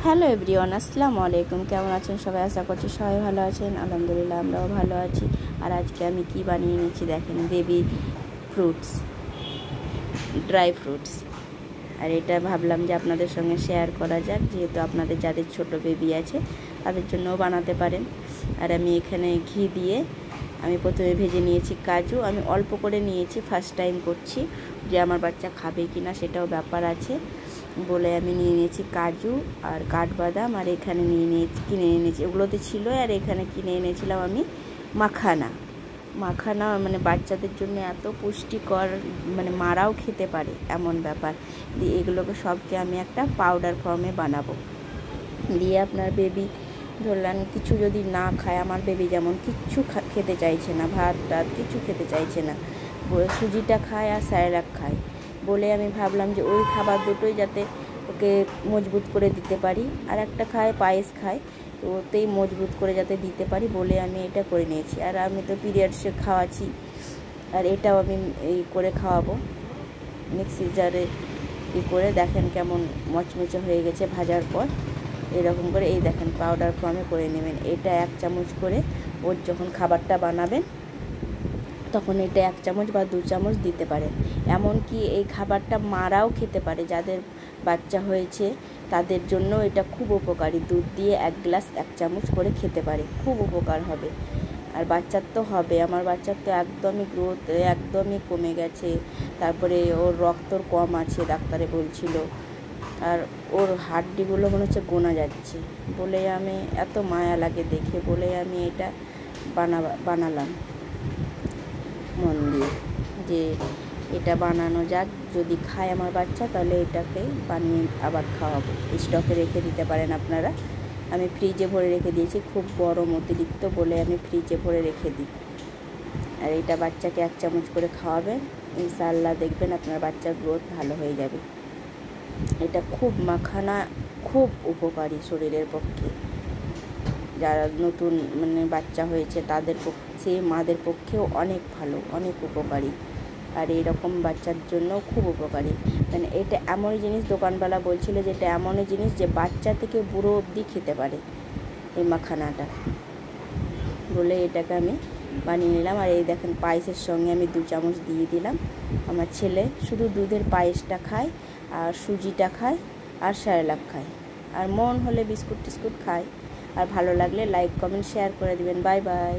Hello everyone, আসসালামু আলাইকুম। কেমন আছেন সবাই? আশা করছি সবাই ভালো আছেন। আলহামদুলিল্লাহ আমরাও ভালো আছি। আর আজকে আমি কি বানিয়ে নিয়েছি দেখেন, বেবি ফ্রুটস, ড্রাই ফ্রুটস। আর এটা ভাবলাম যে আপনাদের সঙ্গে শেয়ার করা যাক, যেহেতু আপনাদের যাদের ছোট বেবি আছে তাদের জন্যও বানাতে পারেন। আর আমি এখানে ঘি দিয়ে আমি প্রথমে ভেজে নিয়েছি কাজু। আমি অল্প করে নিয়েছি, ফার্স্ট টাইম করছি, যে আমার বাচ্চা খাবে কি না সেটাও ব্যাপার আছে বলে আমি নিয়ে নিয়েছি কাজু আর কাঠবাদাম। আর এখানে কিনে এনেছি, ওগুলোতে ছিল। আর এখানে কিনে এনেছিলাম আমি মাখানা। মানে বাচ্চাদের জন্য এত পুষ্টিকর, মানে মারাও খেতে পারে এমন ব্যাপার। দিয়ে এগুলোকে সবকে আমি একটা পাউডার ফর্মে বানাবো। দিয়ে আপনার বেবি ধরলেন কিছু যদি না খায়, আমার বেবি যেমন কিচ্ছু খেতে চাইছে না, ভাত টাত কিছু খেতে চাইছে না, সুজিটা খায় আর স্যারেলাক খায় বলে আমি ভাবলাম যে ওই খাবার দুটোই যাতে ওকে মজবুত করে দিতে পারি। আর একটা খায় পায়েস খায়, তো ওতেই মজবুত করে যাতে দিতে পারি বলে আমি এটা করে নিয়েছি। আর আমি তো পিরিয়ডসে খাওয়াচ্ছি, আর এটাও আমি এই করে খাওয়াবো মিক্সি জারে করে। দেখেন কেমন মচমচে হয়ে গেছে ভাজার পর। এরকম করে এই দেখেন পাউডার ফর্মে করে নেবেন। এটা 1 চামচ করে ওর যখন খাবারটা বানাবেন তখন এটা 1 চামচ বা 2 চামচ দিতে পারেন। এমনকি এই খাবারটা মারাও খেতে পারে, যাদের বাচ্চা হয়েছে তাদের জন্য এটা খুব উপকারী। দুধ দিয়ে 1 গ্লাস 1 চামচ করে খেতে পারে, খুব উপকার হবে। আর বাচ্চার তো হবে, আমার বাচ্চার তো একদমই গ্রোথ একদমই কমে গেছে। তারপরে ওর রক্তর কম আছে ডাক্তারে বলছিল, আর ওর হাড্ডিগুলো মনে হচ্ছে গোনা যাচ্ছে বলে আমি এত মায়া লাগে দেখে বলে আমি এটা বানালাম মন দিয়ে, যে এটা বানানো যাক, যদি খায় আমার বাচ্চা তাহলে এটাকে বানিয়ে আবার খাওয়াবো। স্টকে রেখে দিতে পারেন আপনারা। আমি ফ্রিজে ভরে রেখে দিয়েছি, খুব গরম অতিরিক্ত বলে আমি ফ্রিজে ভরে রেখে দিই। আর এটা বাচ্চাকে 1 চামচ করে খাওয়াবেন, ইনশাআল্লাহ দেখবেন আপনার বাচ্চার গ্রোথ ভালো হয়ে যাবে। এটা খুব মাখানা, খুব উপকারী শরীরের পক্ষে। যারা নতুন মানে বাচ্চা হয়েছে তাদের পক্ষে, মাদের পক্ষেও অনেক ভালো, অনেক উপকারী। আর এইরকম বাচ্চার জন্য খুব উপকারী। মানে এটা এমনই জিনিস, দোকানওয়ালা বলছিল যে এটা এমনই জিনিস যে বাচ্চা থেকে বুড়ো অবধি খেতে পারে এই মাখানাটা বলে এটাকে আমি বানিয়ে নিলাম। আর এই দেখেন পায়েসের সঙ্গে আমি 2 চামচ দিয়ে দিলাম। আমার ছেলে শুধু দুধের পায়েসটা খায়, আর সুজিটা খায়, আর স্যারেলাক খায়, আর মন হলে বিস্কুট টিস্কুট খায়। আর ভালো লাগলে লাইক কমেন্ট শেয়ার করে দিবেন। Bye bye.